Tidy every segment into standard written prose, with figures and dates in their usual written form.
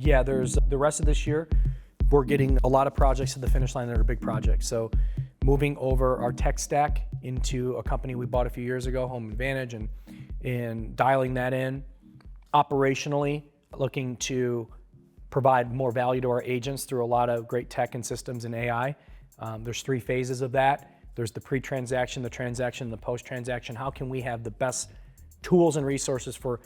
Yeah, there's the rest of this year, we're getting a lot of projects to the finish line that are big projects. So moving over our tech stack into a company we bought a few years ago, Home Advantage, and dialing that in. Operationally, looking to provide more value to our agents through a lot of great tech and systems and AI. There's 3 phases of that. There's the pre-transaction, the transaction, and the post-transaction. How can we have the best tools and resources for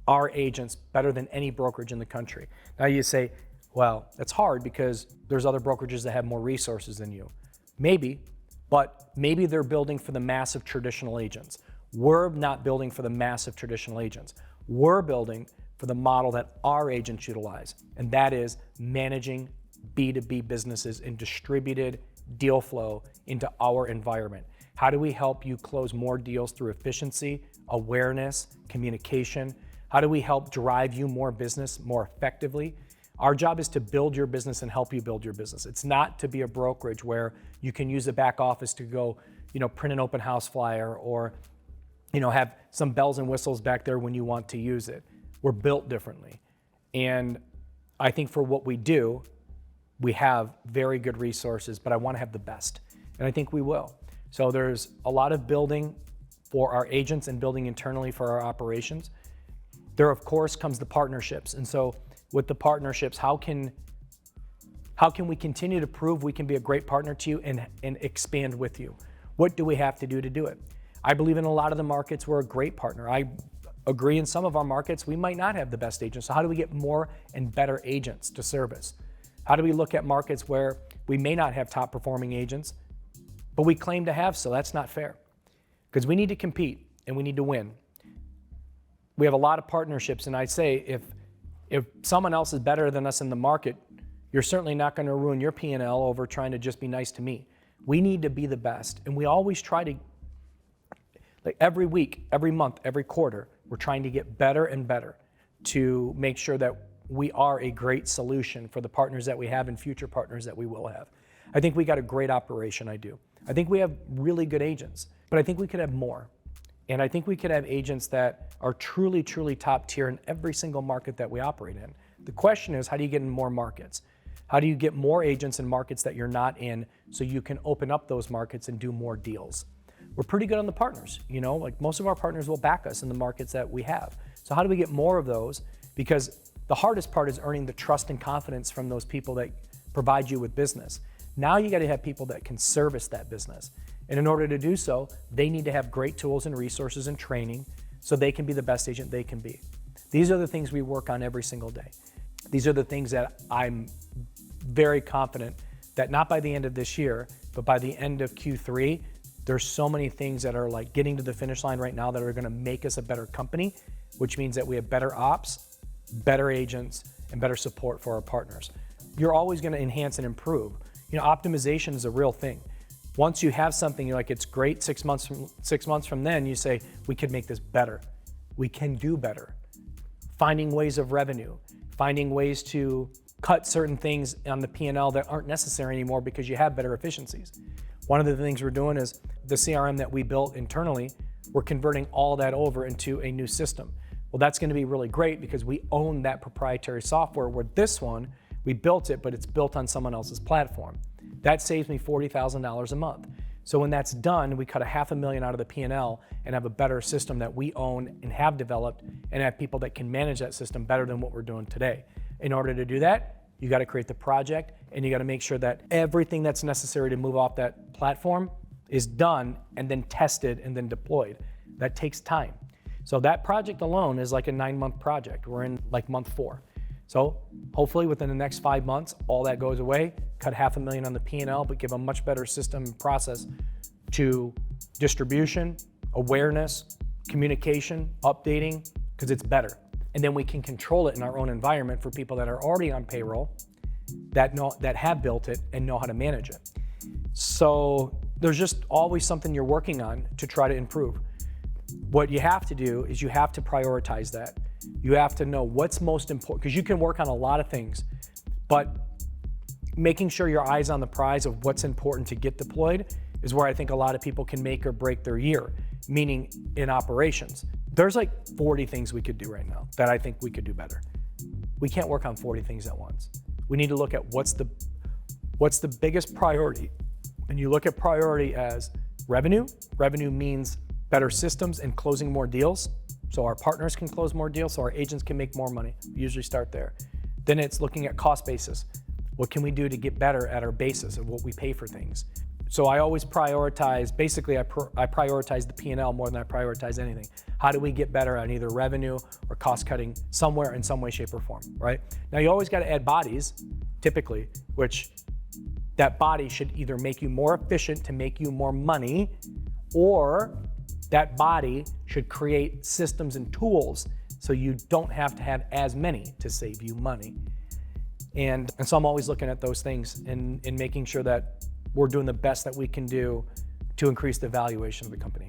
our agents better than any brokerage in the country? Now you say, well, that's hard because there's other brokerages that have more resources than you. Maybe, but maybe they're building for the massive traditional agents. We're not building for the massive traditional agents. We're building for the model that our agents utilize, and that is managing B2B businesses in distributed deal flow into our environment. How do we help you close more deals through efficiency, awareness, communication? How do we help drive you more business more effectively? Our job is to build your business and help you build your business. It's not to be a brokerage where you can use the back office to go, print an open house flyer or, have some bells and whistles back there when you want to use it. We're built differently. And I think for what we do, we have very good resources, but I want to have the best. And I think we will. So there's a lot of building for our agents and building internally for our operations. There, of course, comes the partnerships. And so with the partnerships, how can we continue to prove we can be a great partner to you and expand with you? What do we have to do it? I believe in a lot of the markets we're a great partner. I agree in some of our markets we might not have the best agents. So how do we get more and better agents to service? How do we look at markets where we may not have top performing agents, but we claim to have? So that's not fair, because we need to compete and we need to win. We have a lot of partnerships, and I say if someone else is better than us in the market, you're certainly not going to ruin your P&L over trying to just be nice to me. We need to be the best, and we always try to, like every week, every month, every quarter, we're trying to get better and better to make sure that we are a great solution for the partners that we have and future partners that we will have. I think we got a great operation, I do. I think we have really good agents, but I think we could have more. And I think we could have agents that are truly, truly top tier in every single market that we operate in. The question is, how do you get in more markets? How do you get more agents in markets that you're not in so you can open up those markets and do more deals? We're pretty good on the partners, like most of our partners will back us in the markets that we have. So how do we get more of those? Because the hardest part is earning the trust and confidence from those people that provide you with business. Now you got to have people that can service that business. And in order to do so, they need to have great tools and resources and training so they can be the best agent they can be. These are the things we work on every single day. These are the things that I'm very confident that not by the end of this year, but by the end of Q3, there's so many things that are like getting to the finish line right now that are going to make us a better company, which means that we have better ops, better agents, and better support for our partners. You're always going to enhance and improve. Optimization is a real thing. Once you have something, you're like, it's great. 6 months from then, you say, we could make this better. We can do better. Finding ways of revenue, finding ways to cut certain things on the P&L that aren't necessary anymore because you have better efficiencies. One of the things we're doing is the CRM that we built internally, we're converting all that over into a new system. Well, that's going to be really great because we own that proprietary software, where this one, we built it, but it's built on someone else's platform. That saves me $40,000 a month. So when that's done, we cut $500,000 out of the P&L and have a better system that we own and have developed, and have people that can manage that system better than what we're doing today. In order to do that, you got to create the project, and you got to make sure that everything that's necessary to move off that platform is done and then tested and then deployed. That takes time. So that project alone is like a 9-month project. We're in like month 4. So hopefully within the next 5 months, all that goes away, cut $500,000 on the P&L, but give a much better system and process to distribution, awareness, communication, updating, because it's better. And then we can control it in our own environment for people that are already on payroll, that have built it and know how to manage it. So there's just always something you're working on to try to improve. What you have to do is you have to prioritize that. You have to know what's most important, because you can work on a lot of things, but making sure your eye's on the prize of what's important to get deployed is where I think a lot of people can make or break their year, meaning in operations. There's like 40 things we could do right now that I think we could do better. we can't work on 40 things at once. We need to look at what's the biggest priority. And you look at priority as revenue. Revenue means better systems and closing more deals, so our partners can close more deals, so our agents can make more money. We usually start there. Then it's looking at cost basis. What can we do to get better at our basis of what we pay for things? So I always prioritize, basically I prioritize the P&L more than I prioritize anything. How do we get better at either revenue or cost cutting somewhere in some way, shape, or form, right? Now you always got to add bodies, typically, which that body should either make you more efficient to make you more money, or that body should create systems and tools so you don't have to have as many to save you money. And so I'm always looking at those things and making sure that we're doing the best that we can do to increase the valuation of the company.